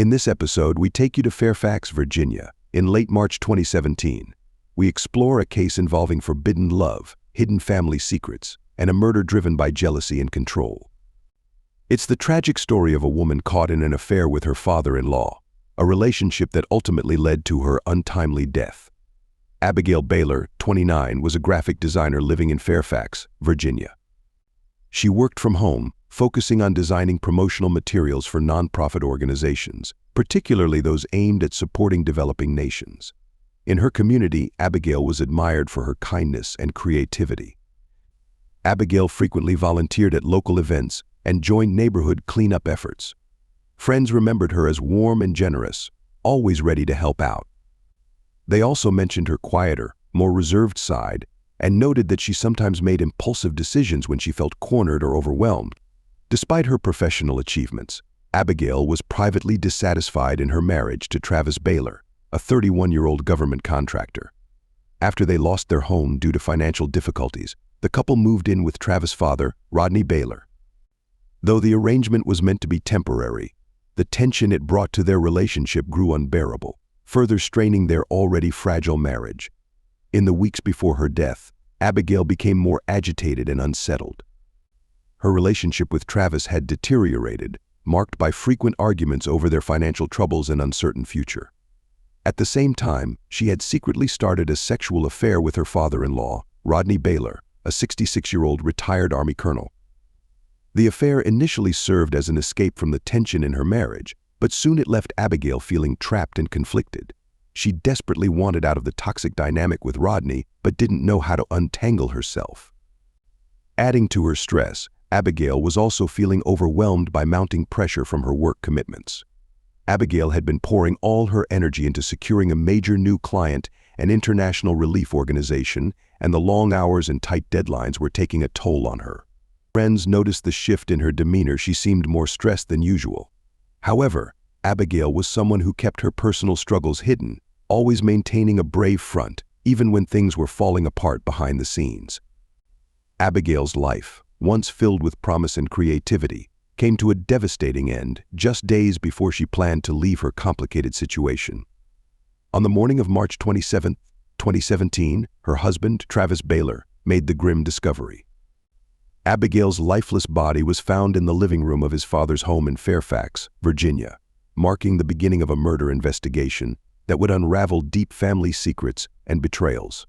In this episode, we take you to Fairfax, Virginia, in late March 2017. We explore a case involving forbidden love, hidden family secrets, and a murder driven by jealousy and control. It's the tragic story of a woman caught in an affair with her father-in-law, a relationship that ultimately led to her untimely death. Brielle Perez, 29, was a graphic designer living in Fairfax, Virginia. She worked from home, focusing on designing promotional materials for nonprofit organizations, particularly those aimed at supporting developing nations. In her community, Brielle was admired for her kindness and creativity. Brielle frequently volunteered at local events and joined neighborhood cleanup efforts. Friends remembered her as warm and generous, always ready to help out. They also mentioned her quieter, more reserved side, and noted that she sometimes made impulsive decisions when she felt cornered or overwhelmed. Despite her professional achievements, Brielle was privately dissatisfied in her marriage to Travis Baylor, a 31-year-old government contractor. After they lost their home due to financial difficulties, the couple moved in with Travis' father, Rodney Baylor. Though the arrangement was meant to be temporary, the tension it brought to their relationship grew unbearable, further straining their already fragile marriage. In the weeks before her death, Brielle became more agitated and unsettled. Her relationship with Travis had deteriorated, marked by frequent arguments over their financial troubles and uncertain future. At the same time, she had secretly started a sexual affair with her father-in-law, Rodney Baylor, a 66-year-old retired Army colonel. The affair initially served as an escape from the tension in her marriage, but soon it left Brielle feeling trapped and conflicted. She desperately wanted out of the toxic dynamic with Rodney, but didn't know how to untangle herself. Adding to her stress, Brielle was also feeling overwhelmed by mounting pressure from her work commitments. Brielle had been pouring all her energy into securing a major new client, an international relief organization, and the long hours and tight deadlines were taking a toll on her. Friends noticed the shift in her demeanor. She seemed more stressed than usual. Brielle was someone who kept her personal struggles hidden, always maintaining a brave front, even when things were falling apart behind the scenes. Brielle's life, once filled with promise and creativity, came to a devastating end just days before she planned to leave her complicated situation. On the morning of March 27, 2017, her husband, Travis Baylor, made the grim discovery. Brielle's lifeless body was found in the living room of his father's home in Fairfax, Virginia, marking the beginning of a murder investigation that would unravel deep family secrets and betrayals.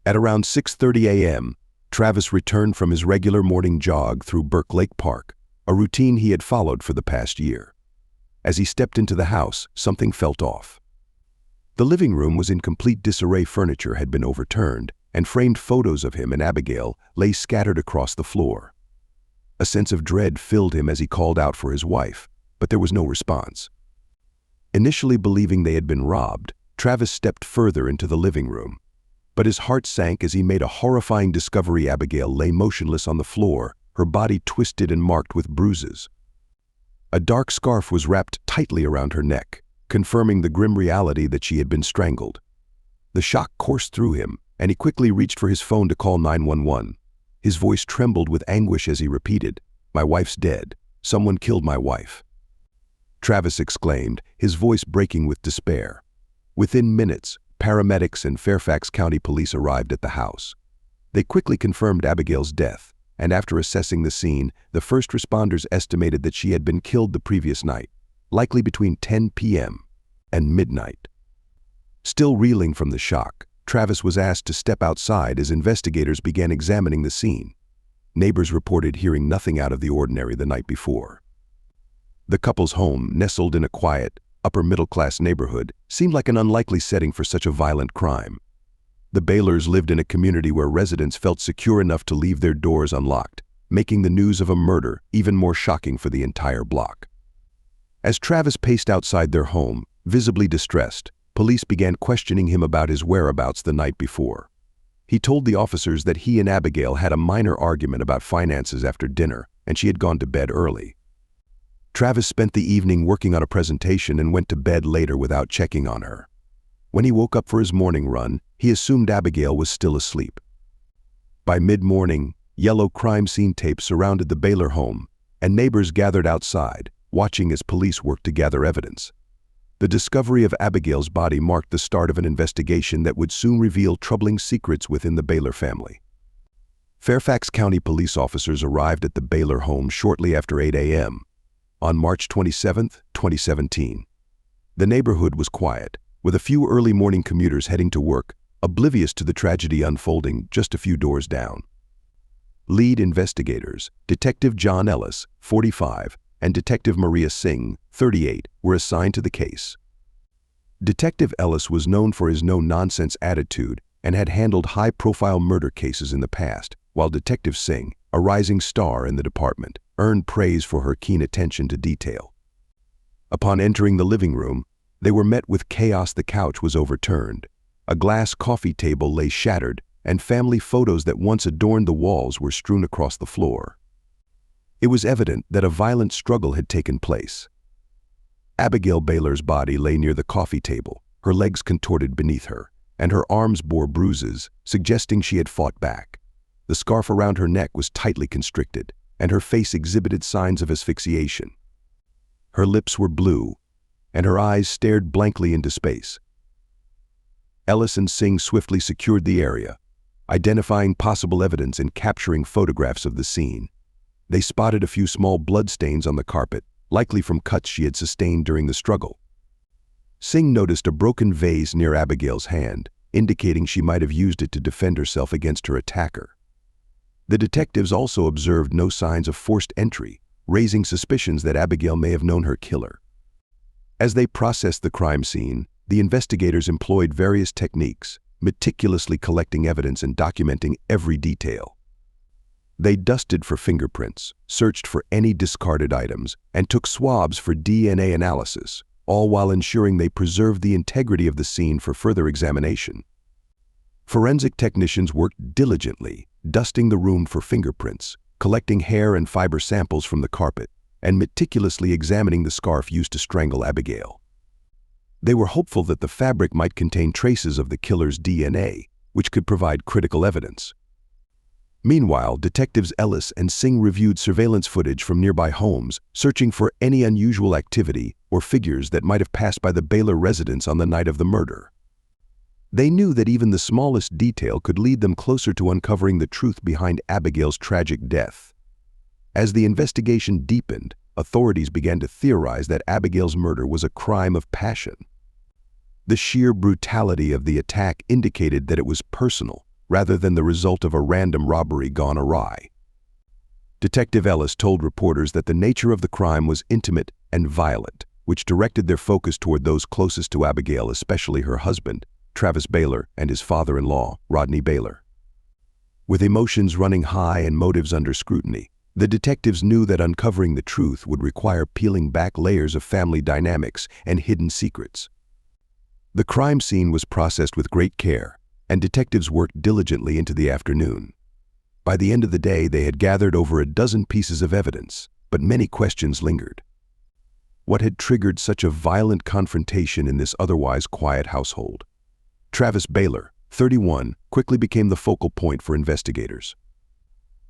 At around 6:30 a.m., Travis returned from his regular morning jog through Burke Lake Park, a routine he had followed for the past year. As he stepped into the house, something felt off. The living room was in complete disarray. Furniture had been overturned, and framed photos of him and Brielle lay scattered across the floor. A sense of dread filled him as he called out for his wife, but there was no response. Initially believing they had been robbed, Travis stepped further into the living room. But his heart sank as he made a horrifying discovery. Brielle lay motionless on the floor, her body twisted and marked with bruises. A dark scarf was wrapped tightly around her neck, confirming the grim reality that she had been strangled. The shock coursed through him, and he quickly reached for his phone to call 911. His voice trembled with anguish as he repeated, "My wife's dead. Someone killed my wife." Travis exclaimed, his voice breaking with despair. Within minutes, paramedics and Fairfax County Police arrived at the house. They quickly confirmed Brielle's death, and after assessing the scene, the first responders estimated that she had been killed the previous night, likely between 10 p.m. and midnight. Still reeling from the shock, Travis was asked to step outside as investigators began examining the scene. Neighbors reported hearing nothing out of the ordinary the night before. The couple's home, nestled in a quiet, upper-middle-class neighborhood, seemed like an unlikely setting for such a violent crime. The Baylors lived in a community where residents felt secure enough to leave their doors unlocked, making the news of a murder even more shocking for the entire block. As Travis paced outside their home, visibly distressed, police began questioning him about his whereabouts the night before. He told the officers that he and Brielle had a minor argument about finances after dinner, and she had gone to bed early. Travis spent the evening working on a presentation and went to bed later without checking on her. When he woke up for his morning run, he assumed Brielle was still asleep. By mid-morning, yellow crime scene tape surrounded the Baylor home, and neighbors gathered outside, watching as police worked to gather evidence. The discovery of Abigail's body marked the start of an investigation that would soon reveal troubling secrets within the Baylor family. Fairfax County police officers arrived at the Baylor home shortly after 8 a.m. on March 27, 2017. The neighborhood was quiet, with a few early morning commuters heading to work, oblivious to the tragedy unfolding just a few doors down. Lead investigators, Detective John Ellis, 45, and Detective Maria Singh, 38, were assigned to the case. Detective Ellis was known for his no-nonsense attitude and had handled high-profile murder cases in the past, while Detective Singh, a rising star in the department, earned praise for her keen attention to detail. Upon entering the living room, they were met with chaos. The couch was overturned. A glass coffee table lay shattered, and family photos that once adorned the walls were strewn across the floor. It was evident that a violent struggle had taken place. Abigail Baylor's body lay near the coffee table, her legs contorted beneath her, and her arms bore bruises, suggesting she had fought back. The scarf around her neck was tightly constricted, and her face exhibited signs of asphyxiation. Her lips were blue, and her eyes stared blankly into space. Ellis and Singh swiftly secured the area, identifying possible evidence and capturing photographs of the scene. They spotted a few small bloodstains on the carpet, likely from cuts she had sustained during the struggle. Singh noticed a broken vase near Abigail's hand, indicating she might have used it to defend herself against her attacker. The detectives also observed no signs of forced entry, raising suspicions that Abigail may have known her killer. As they processed the crime scene, the investigators employed various techniques, meticulously collecting evidence and documenting every detail. They dusted for fingerprints, searched for any discarded items, and took swabs for DNA analysis, all while ensuring they preserved the integrity of the scene for further examination. Forensic technicians worked diligently, dusting the room for fingerprints, collecting hair and fiber samples from the carpet, and meticulously examining the scarf used to strangle Abigail. They were hopeful that the fabric might contain traces of the killer's DNA, which could provide critical evidence. Meanwhile, Detectives Ellis and Singh reviewed surveillance footage from nearby homes, searching for any unusual activity or figures that might have passed by the Baylor residence on the night of the murder. They knew that even the smallest detail could lead them closer to uncovering the truth behind Abigail's tragic death. As the investigation deepened, authorities began to theorize that Abigail's murder was a crime of passion. The sheer brutality of the attack indicated that it was personal, rather than the result of a random robbery gone awry. Detective Ellis told reporters that the nature of the crime was intimate and violent, which directed their focus toward those closest to Abigail, especially her husband, Travis Baylor, and his father-in-law, Rodney Baylor. With emotions running high and motives under scrutiny, the detectives knew that uncovering the truth would require peeling back layers of family dynamics and hidden secrets. The crime scene was processed with great care, and detectives worked diligently into the afternoon. By the end of the day, they had gathered over a dozen pieces of evidence, but many questions lingered. What had triggered such a violent confrontation in this otherwise quiet household? Travis Baylor, 31, quickly became the focal point for investigators.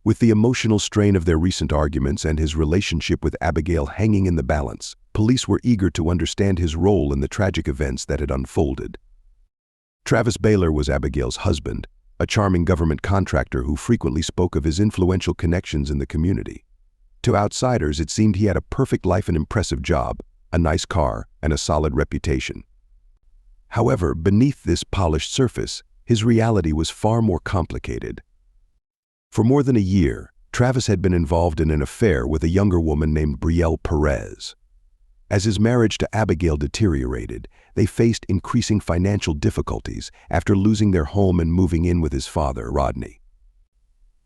With the emotional strain of their recent arguments and his relationship with Abigail hanging in the balance, police were eager to understand his role in the tragic events that had unfolded. Travis Baylor was Abigail's husband, a charming government contractor who frequently spoke of his influential connections in the community. To outsiders, it seemed he had a perfect life, an impressive job, a nice car, and a solid reputation. However, beneath this polished surface, his reality was far more complicated. For more than a year, Travis had been involved in an affair with a younger woman named Brielle Perez. As his marriage to Abigail deteriorated, they faced increasing financial difficulties after losing their home and moving in with his father, Rodney.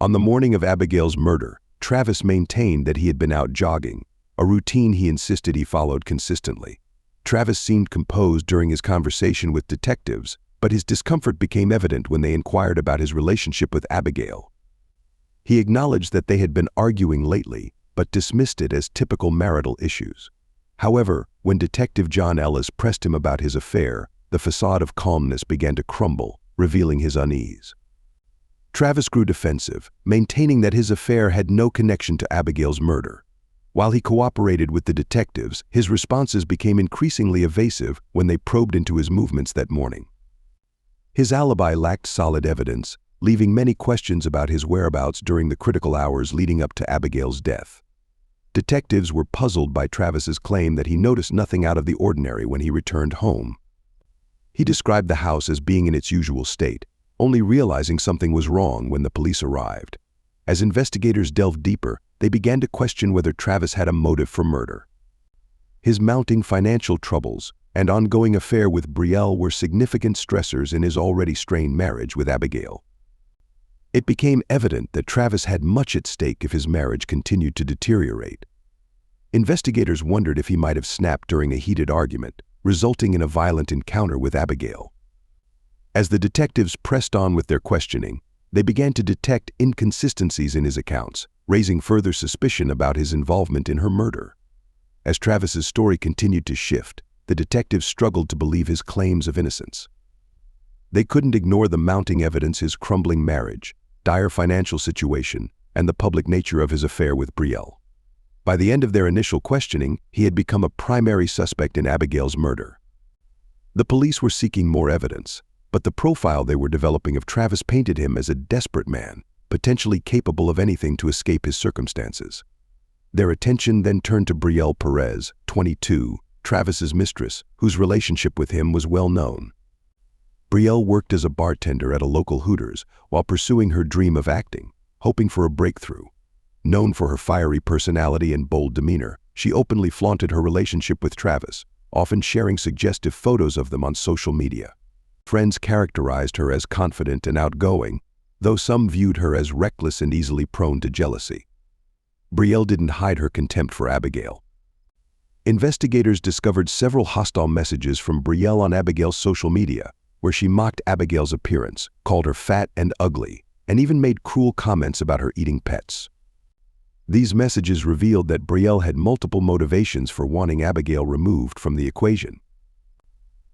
On the morning of Abigail's murder, Travis maintained that he had been out jogging, a routine he insisted he followed consistently. Travis seemed composed during his conversation with detectives, but his discomfort became evident when they inquired about his relationship with Abigail. He acknowledged that they had been arguing lately, but dismissed it as typical marital issues. However, when Detective John Ellis pressed him about his affair, the facade of calmness began to crumble, revealing his unease. Travis grew defensive, maintaining that his affair had no connection to Abigail's murder. While he cooperated with the detectives, his responses became increasingly evasive when they probed into his movements that morning. His alibi lacked solid evidence, leaving many questions about his whereabouts during the critical hours leading up to Abigail's death. Detectives were puzzled by Travis's claim that he noticed nothing out of the ordinary when he returned home. He described the house as being in its usual state, only realizing something was wrong when the police arrived. As investigators delved deeper, they began to question whether Travis had a motive for murder. His mounting financial troubles and ongoing affair with Brielle were significant stressors in his already strained marriage with Abigail. It became evident that Travis had much at stake if his marriage continued to deteriorate. Investigators wondered if he might have snapped during a heated argument, resulting in a violent encounter with Abigail. As the detectives pressed on with their questioning, they began to detect inconsistencies in his accounts, raising further suspicion about his involvement in her murder. As Travis's story continued to shift, the detectives struggled to believe his claims of innocence. They couldn't ignore the mounting evidence: his crumbling marriage, dire financial situation, and the public nature of his affair with Brielle. By the end of their initial questioning, he had become a primary suspect in Abigail's murder. The police were seeking more evidence, but the profile they were developing of Travis painted him as a desperate man, potentially capable of anything to escape his circumstances. Their attention then turned to Brielle Perez, 22, Travis's mistress, whose relationship with him was well known. Brielle worked as a bartender at a local Hooters while pursuing her dream of acting, hoping for a breakthrough. Known for her fiery personality and bold demeanor, she openly flaunted her relationship with Travis, often sharing suggestive photos of them on social media. Friends characterized her as confident and outgoing, though some viewed her as reckless and easily prone to jealousy. Brielle didn't hide her contempt for Abigail. Investigators discovered several hostile messages from Brielle on Abigail's social media, where she mocked Abigail's appearance, called her fat and ugly, and even made cruel comments about her eating pets. These messages revealed that Brielle had multiple motivations for wanting Abigail removed from the equation.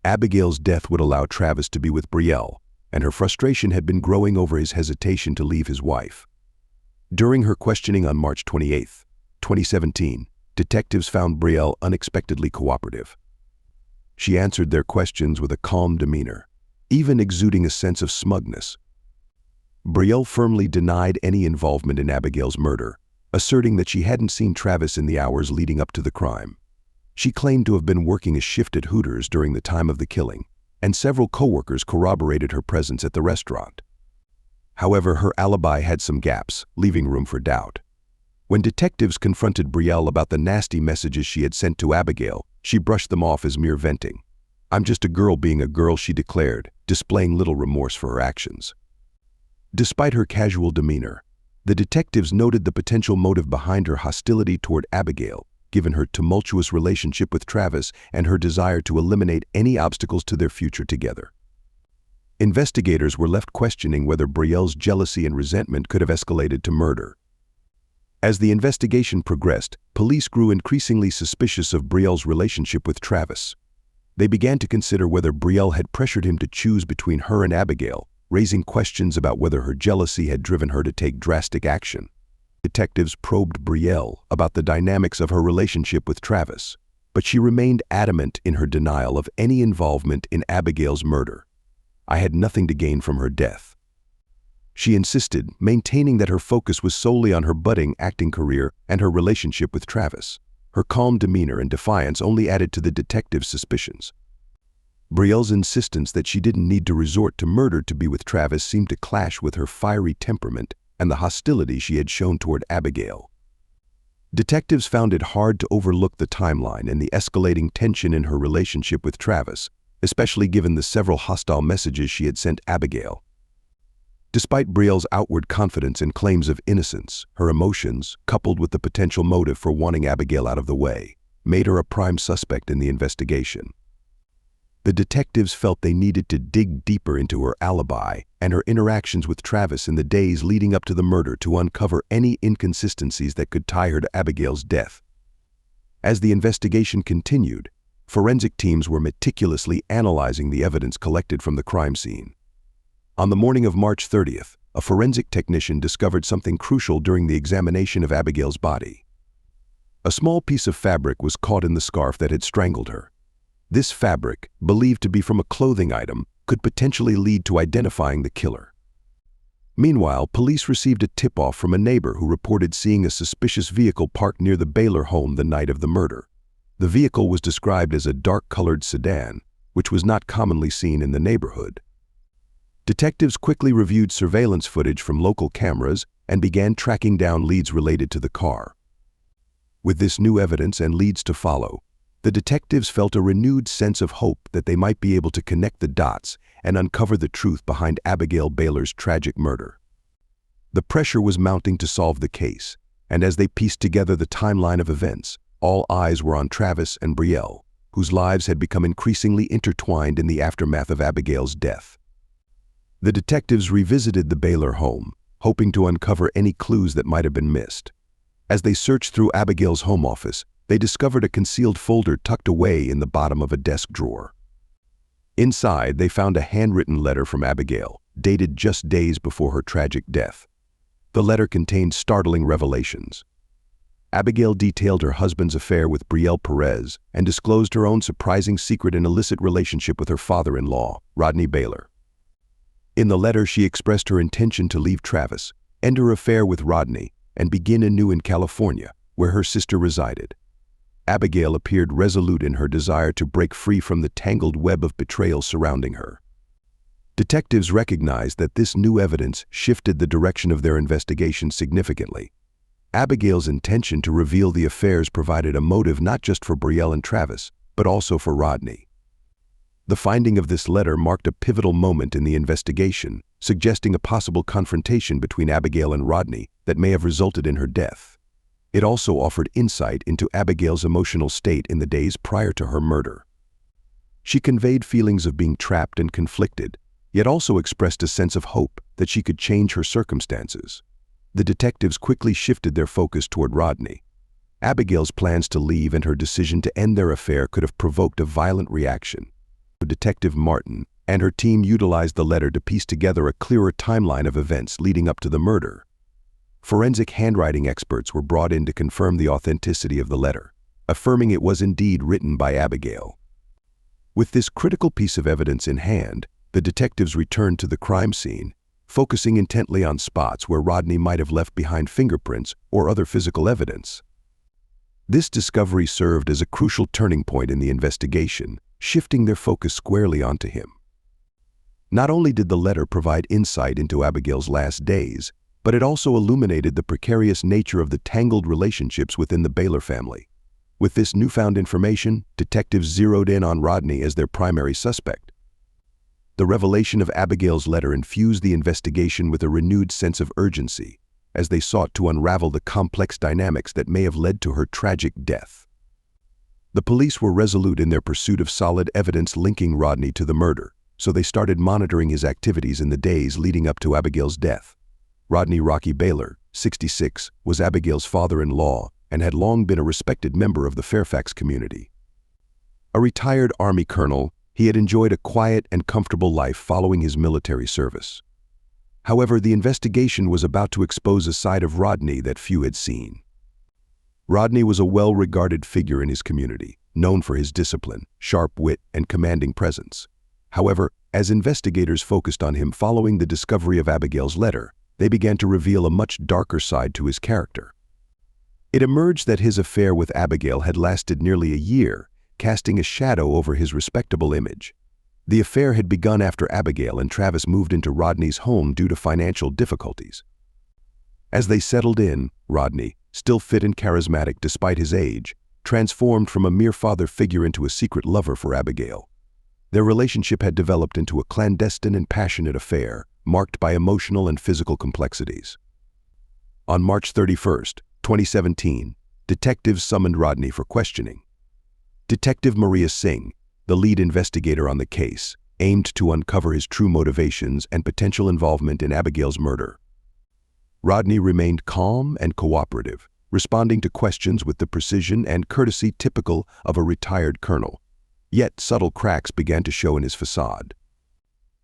Abigail's death would allow Travis to be with Brielle, and her frustration had been growing over his hesitation to leave his wife. During her questioning on March 28, 2017, detectives found Brielle unexpectedly cooperative. She answered their questions with a calm demeanor, even exuding a sense of smugness. Brielle firmly denied any involvement in Abigail's murder, asserting that she hadn't seen Travis in the hours leading up to the crime. She claimed to have been working a shift at Hooters during the time of the killing, and several coworkers corroborated her presence at the restaurant. However, her alibi had some gaps, leaving room for doubt. When detectives confronted Brielle about the nasty messages she had sent to Abigail, she brushed them off as mere venting. "I'm just a girl being a girl," she declared, displaying little remorse for her actions. Despite her casual demeanor, the detectives noted the potential motive behind her hostility toward Abigail, given her tumultuous relationship with Travis and her desire to eliminate any obstacles to their future together. Investigators were left questioning whether Brielle's jealousy and resentment could have escalated to murder. As the investigation progressed, police grew increasingly suspicious of Brielle's relationship with Travis. They began to consider whether Brielle had pressured him to choose between her and Abigail, raising questions about whether her jealousy had driven her to take drastic action. Detectives probed Brielle about the dynamics of her relationship with Travis, but she remained adamant in her denial of any involvement in Abigail's murder. "I had nothing to gain from her death," she insisted, maintaining that her focus was solely on her budding acting career and her relationship with Travis. Her calm demeanor and defiance only added to the detectives' suspicions. Brielle's insistence that she didn't need to resort to murder to be with Travis seemed to clash with her fiery temperament and the hostility she had shown toward Abigail. Detectives found it hard to overlook the timeline and the escalating tension in her relationship with Travis, especially given the several hostile messages she had sent Abigail. Despite Brielle's outward confidence and claims of innocence, her emotions, coupled with the potential motive for wanting Abigail out of the way, made her a prime suspect in the investigation. The detectives felt they needed to dig deeper into her alibi and her interactions with Travis in the days leading up to the murder to uncover any inconsistencies that could tie her to Abigail's death. As the investigation continued, forensic teams were meticulously analyzing the evidence collected from the crime scene. On the morning of March 30th, a forensic technician discovered something crucial during the examination of Abigail's body. A small piece of fabric was caught in the scarf that had strangled her. This fabric, believed to be from a clothing item, could potentially lead to identifying the killer. Meanwhile, police received a tip-off from a neighbor who reported seeing a suspicious vehicle parked near the Baylor home the night of the murder. The vehicle was described as a dark-colored sedan, which was not commonly seen in the neighborhood. Detectives quickly reviewed surveillance footage from local cameras and began tracking down leads related to the car. With this new evidence and leads to follow, the detectives felt a renewed sense of hope that they might be able to connect the dots and uncover the truth behind Abigail Baylor's tragic murder. The pressure was mounting to solve the case, and as they pieced together the timeline of events, all eyes were on Travis and Brielle, whose lives had become increasingly intertwined in the aftermath of Abigail's death. The detectives revisited the Baylor home, hoping to uncover any clues that might have been missed. As they searched through Abigail's home office, they discovered a concealed folder tucked away in the bottom of a desk drawer. Inside, they found a handwritten letter from Abigail, dated just days before her tragic death. The letter contained startling revelations. Abigail detailed her husband's affair with Brielle Perez and disclosed her own surprising secret and illicit relationship with her father-in-law, Rodney Baylor. In the letter, she expressed her intention to leave Travis, end her affair with Rodney, and begin anew in California, where her sister resided. Abigail appeared resolute in her desire to break free from the tangled web of betrayal surrounding her. Detectives recognized that this new evidence shifted the direction of their investigation significantly. Abigail's intention to reveal the affairs provided a motive not just for Brielle and Travis, but also for Rodney. The finding of this letter marked a pivotal moment in the investigation, suggesting a possible confrontation between Abigail and Rodney that may have resulted in her death. It also offered insight into Abigail's emotional state in the days prior to her murder. She conveyed feelings of being trapped and conflicted, yet also expressed a sense of hope that she could change her circumstances. The detectives quickly shifted their focus toward Rodney. Abigail's plans to leave and her decision to end their affair could have provoked a violent reaction. Detective Martin and her team utilized the letter to piece together a clearer timeline of events leading up to the murder. Forensic handwriting experts were brought in to confirm the authenticity of the letter, affirming it was indeed written by Abigail. With this critical piece of evidence in hand, the detectives returned to the crime scene, focusing intently on spots where Rodney might have left behind fingerprints or other physical evidence. This discovery served as a crucial turning point in the investigation, shifting their focus squarely onto him. Not only did the letter provide insight into Abigail's last days, but it also illuminated the precarious nature of the tangled relationships within the Baylor family. With this newfound information, detectives zeroed in on Rodney as their primary suspect. The revelation of Abigail's letter infused the investigation with a renewed sense of urgency, as they sought to unravel the complex dynamics that may have led to her tragic death. The police were resolute in their pursuit of solid evidence linking Rodney to the murder, so they started monitoring his activities in the days leading up to Abigail's death. Rodney "Rocky" Baylor, 66, was Abigail's father-in-law and had long been a respected member of the Fairfax community. A retired Army colonel, he had enjoyed a quiet and comfortable life following his military service. However, the investigation was about to expose a side of Rodney that few had seen. Rodney was a well-regarded figure in his community, known for his discipline, sharp wit, and commanding presence. However, as investigators focused on him following the discovery of Abigail's letter, they began to reveal a much darker side to his character. It emerged that his affair with Abigail had lasted nearly a year, casting a shadow over his respectable image. The affair had begun after Abigail and Travis moved into Rodney's home due to financial difficulties. As they settled in, Rodney, still fit and charismatic despite his age, transformed from a mere father figure into a secret lover for Abigail. Their relationship had developed into a clandestine and passionate affair, marked by emotional and physical complexities. On March 31, 2017, detectives summoned Rodney for questioning. Detective Maria Singh, the lead investigator on the case, aimed to uncover his true motivations and potential involvement in Abigail's murder. Rodney remained calm and cooperative, responding to questions with the precision and courtesy typical of a retired colonel. Yet subtle cracks began to show in his facade.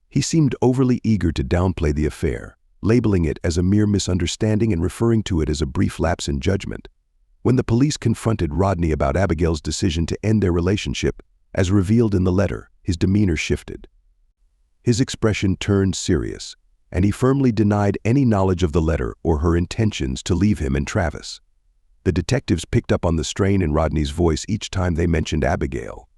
He seemed overly eager to downplay the affair, labeling it as a mere misunderstanding and referring to it as a brief lapse in judgment. When the police confronted Rodney about Abigail's decision to end their relationship, as revealed in the letter, his demeanor shifted. His expression turned serious, and he firmly denied any knowledge of the letter or her intentions to leave him and Travis. The detectives picked up on the strain in Rodney's voice each time they mentioned Abigail.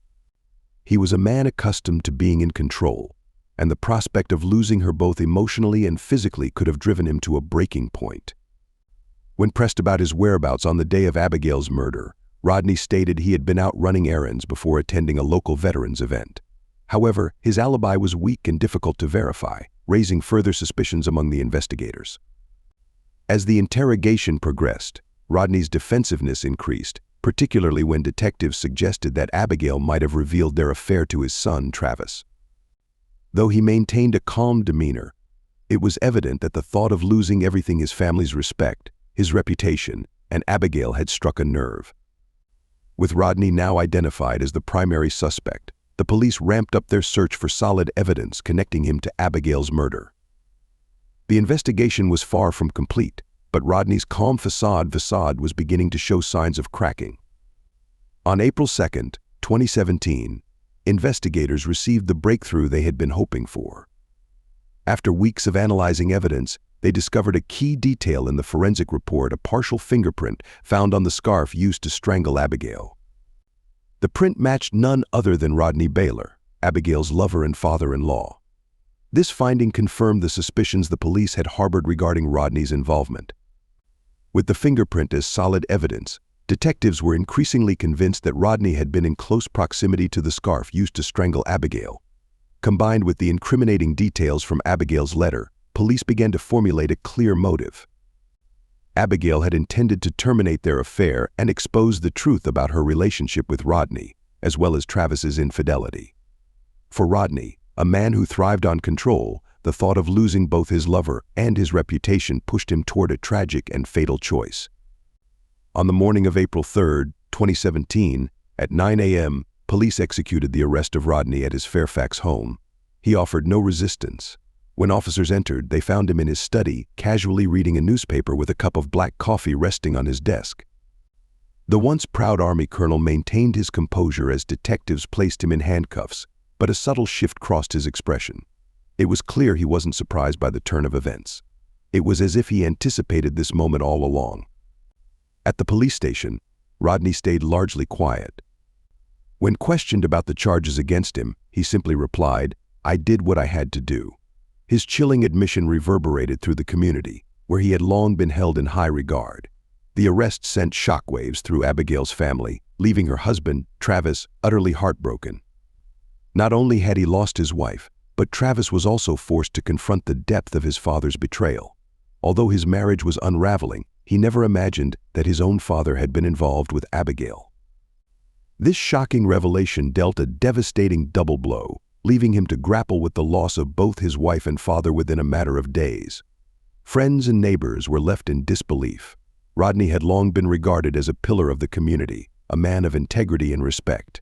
He was a man accustomed to being in control, and the prospect of losing her both emotionally and physically could have driven him to a breaking point. When pressed about his whereabouts on the day of Abigail's murder, Rodney stated he had been out running errands before attending a local veterans event. However, his alibi was weak and difficult to verify, raising further suspicions among the investigators. As the interrogation progressed, Rodney's defensiveness increased, particularly when detectives suggested that Abigail might have revealed their affair to his son, Travis. Though he maintained a calm demeanor, it was evident that the thought of losing everything: his family's respect, his reputation, and Abigail had struck a nerve. With Rodney now identified as the primary suspect, the police ramped up their search for solid evidence connecting him to Abigail's murder. The investigation was far from complete, but Rodney's calm facade was beginning to show signs of cracking. On April 2, 2017, investigators received the breakthrough they had been hoping for. After weeks of analyzing evidence, they discovered a key detail in the forensic report: a partial fingerprint found on the scarf used to strangle Abigail. The print matched none other than Rodney Baylor, Abigail's lover and father-in-law. This finding confirmed the suspicions the police had harbored regarding Rodney's involvement. With the fingerprint as solid evidence, detectives were increasingly convinced that Rodney had been in close proximity to the scarf used to strangle Abigail. Combined with the incriminating details from Abigail's letter, police began to formulate a clear motive. Abigail had intended to terminate their affair and expose the truth about her relationship with Rodney, as well as Travis's infidelity. For Rodney, a man who thrived on control, the thought of losing both his lover and his reputation pushed him toward a tragic and fatal choice. On the morning of April 3, 2017, at 9 a.m., police executed the arrest of Rodney at his Fairfax home. He offered no resistance. When officers entered, they found him in his study, casually reading a newspaper with a cup of black coffee resting on his desk. The once proud Army colonel maintained his composure as detectives placed him in handcuffs, but a subtle shift crossed his expression. It was clear he wasn't surprised by the turn of events. It was as if he anticipated this moment all along. At the police station, Rodney stayed largely quiet. When questioned about the charges against him, he simply replied, "I did what I had to do." His chilling admission reverberated through the community, where he had long been held in high regard. The arrest sent shockwaves through Abigail's family, leaving her husband, Travis, utterly heartbroken. Not only had he lost his wife, but Travis was also forced to confront the depth of his father's betrayal. Although his marriage was unraveling, he never imagined that his own father had been involved with Abigail. This shocking revelation dealt a devastating double blow, leaving him to grapple with the loss of both his wife and father within a matter of days. Friends and neighbors were left in disbelief. Rodney had long been regarded as a pillar of the community, a man of integrity and respect.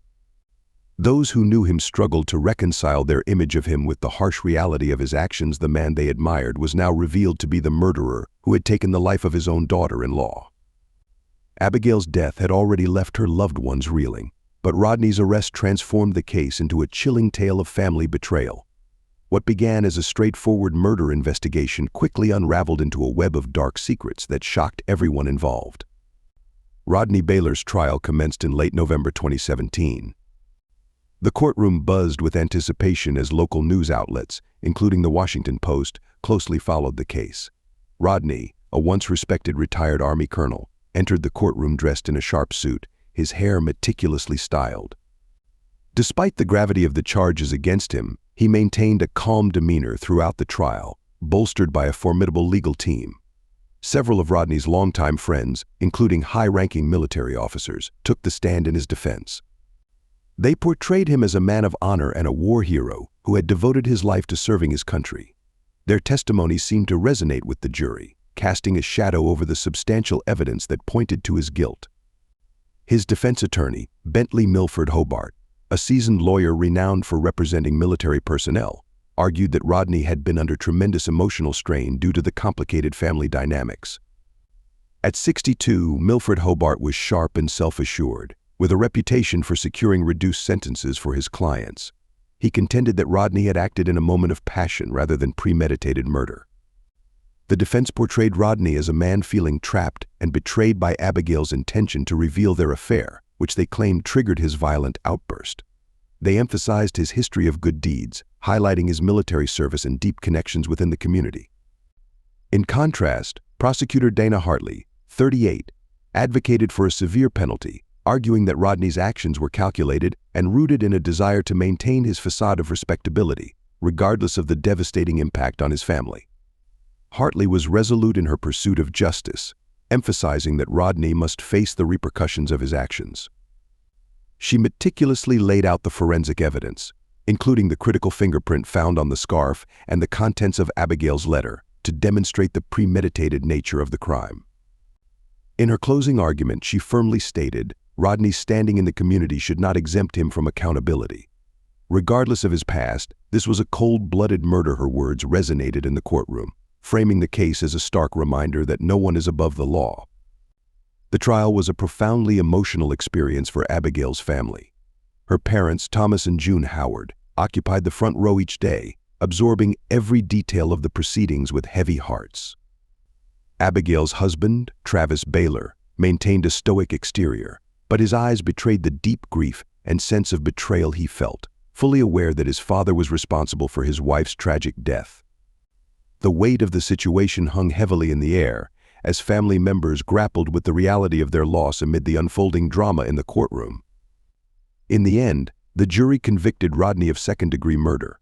Those who knew him struggled to reconcile their image of him with the harsh reality of his actions. The man they admired was now revealed to be the murderer who had taken the life of his own daughter-in-law. Abigail's death had already left her loved ones reeling, but Rodney's arrest transformed the case into a chilling tale of family betrayal. What began as a straightforward murder investigation quickly unraveled into a web of dark secrets that shocked everyone involved. Rodney Baylor's trial commenced in late November 2017. The courtroom buzzed with anticipation as local news outlets, including the Washington Post, closely followed the case. Rodney, a once respected retired Army colonel, entered the courtroom dressed in a sharp suit, his hair meticulously styled. Despite the gravity of the charges against him, he maintained a calm demeanor throughout the trial, bolstered by a formidable legal team. Several of Rodney's longtime friends, including high-ranking military officers, took the stand in his defense. They portrayed him as a man of honor and a war hero who had devoted his life to serving his country. Their testimonies seemed to resonate with the jury, casting a shadow over the substantial evidence that pointed to his guilt. His defense attorney, Bentley Milford Hobart, a seasoned lawyer renowned for representing military personnel, argued that Rodney had been under tremendous emotional strain due to the complicated family dynamics. At 62, Milford Hobart was sharp and self-assured, with a reputation for securing reduced sentences for his clients. He contended that Rodney had acted in a moment of passion rather than premeditated murder. The defense portrayed Rodney as a man feeling trapped and betrayed by Abigail's intention to reveal their affair, which they claimed triggered his violent outburst. They emphasized his history of good deeds, highlighting his military service and deep connections within the community. In contrast, prosecutor Dana Hartley, 38, advocated for a severe penalty, arguing that Rodney's actions were calculated and rooted in a desire to maintain his facade of respectability, regardless of the devastating impact on his family. Hartley was resolute in her pursuit of justice, emphasizing that Rodney must face the repercussions of his actions. She meticulously laid out the forensic evidence, including the critical fingerprint found on the scarf and the contents of Abigail's letter, to demonstrate the premeditated nature of the crime. In her closing argument, she firmly stated, Rodney's standing in the community should not exempt him from accountability. Regardless of his past, this was a cold-blooded murder. Her words resonated in the courtroom, framing the case as a stark reminder that no one is above the law. The trial was a profoundly emotional experience for Abigail's family. Her parents, Thomas and June Howard, occupied the front row each day, absorbing every detail of the proceedings with heavy hearts. Abigail's husband, Travis Baylor, maintained a stoic exterior, but his eyes betrayed the deep grief and sense of betrayal he felt, fully aware that his father was responsible for his wife's tragic death. The weight of the situation hung heavily in the air as family members grappled with the reality of their loss amid the unfolding drama in the courtroom. In the end, the jury convicted Rodney of second-degree murder.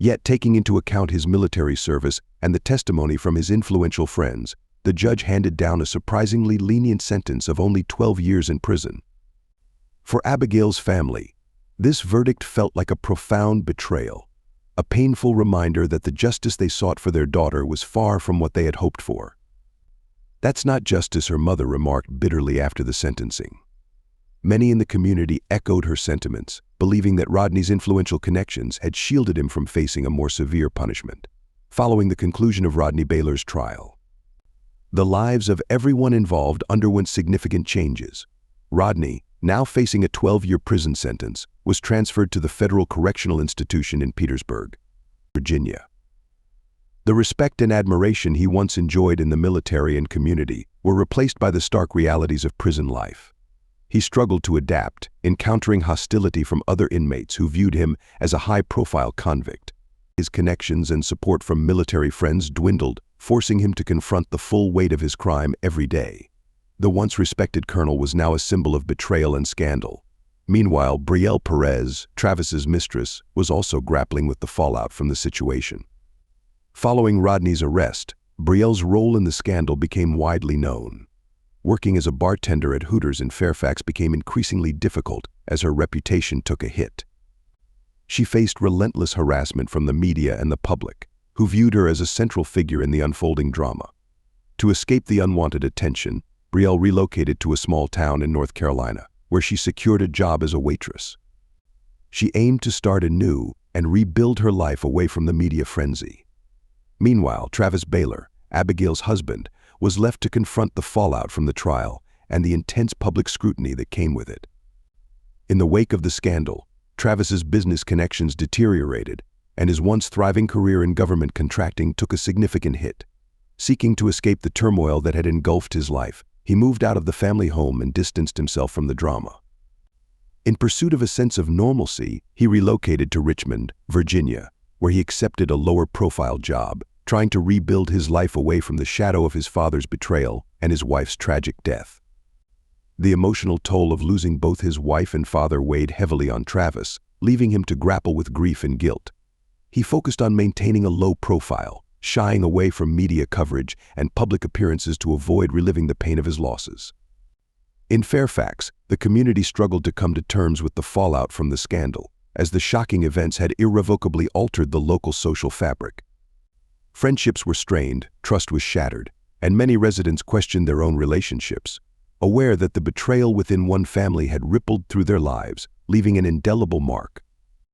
Yet, taking into account his military service and the testimony from his influential friends, the judge handed down a surprisingly lenient sentence of only 12 years in prison. For Abigail's family, this verdict felt like a profound betrayal, a painful reminder that the justice they sought for their daughter was far from what they had hoped for. "That's not justice," her mother remarked bitterly after the sentencing. Many in the community echoed her sentiments, believing that Rodney's influential connections had shielded him from facing a more severe punishment. Following the conclusion of Rodney Baylor's trial, the lives of everyone involved underwent significant changes. Rodney, now facing a 12-year prison sentence, was transferred to the Federal Correctional Institution in Petersburg, Virginia. The respect and admiration he once enjoyed in the military and community were replaced by the stark realities of prison life. He struggled to adapt, encountering hostility from other inmates who viewed him as a high-profile convict. His connections and support from military friends dwindled, forcing him to confront the full weight of his crime every day. The once respected colonel was now a symbol of betrayal and scandal. Meanwhile, Brielle Perez, Travis's mistress, was also grappling with the fallout from the situation. Following Rodney's arrest, Brielle's role in the scandal became widely known. Working as a bartender at Hooters in Fairfax became increasingly difficult as her reputation took a hit. She faced relentless harassment from the media and the public, who viewed her as a central figure in the unfolding drama. To escape the unwanted attention, Brielle relocated to a small town in North Carolina, where she secured a job as a waitress. She aimed to start anew and rebuild her life away from the media frenzy. Meanwhile, Travis Baylor, Abigail's husband, was left to confront the fallout from the trial and the intense public scrutiny that came with it. In the wake of the scandal, Travis's business connections deteriorated, and his once thriving career in government contracting took a significant hit. Seeking to escape the turmoil that had engulfed his life, he moved out of the family home and distanced himself from the drama. In pursuit of a sense of normalcy, he relocated to Richmond, Virginia, where he accepted a lower-profile job, trying to rebuild his life away from the shadow of his father's betrayal and his wife's tragic death. The emotional toll of losing both his wife and father weighed heavily on Travis, leaving him to grapple with grief and guilt. He focused on maintaining a low profile, shying away from media coverage and public appearances to avoid reliving the pain of his losses. In Fairfax, the community struggled to come to terms with the fallout from the scandal, as the shocking events had irrevocably altered the local social fabric. Friendships were strained, trust was shattered, and many residents questioned their own relationships, aware that the betrayal within one family had rippled through their lives, leaving an indelible mark.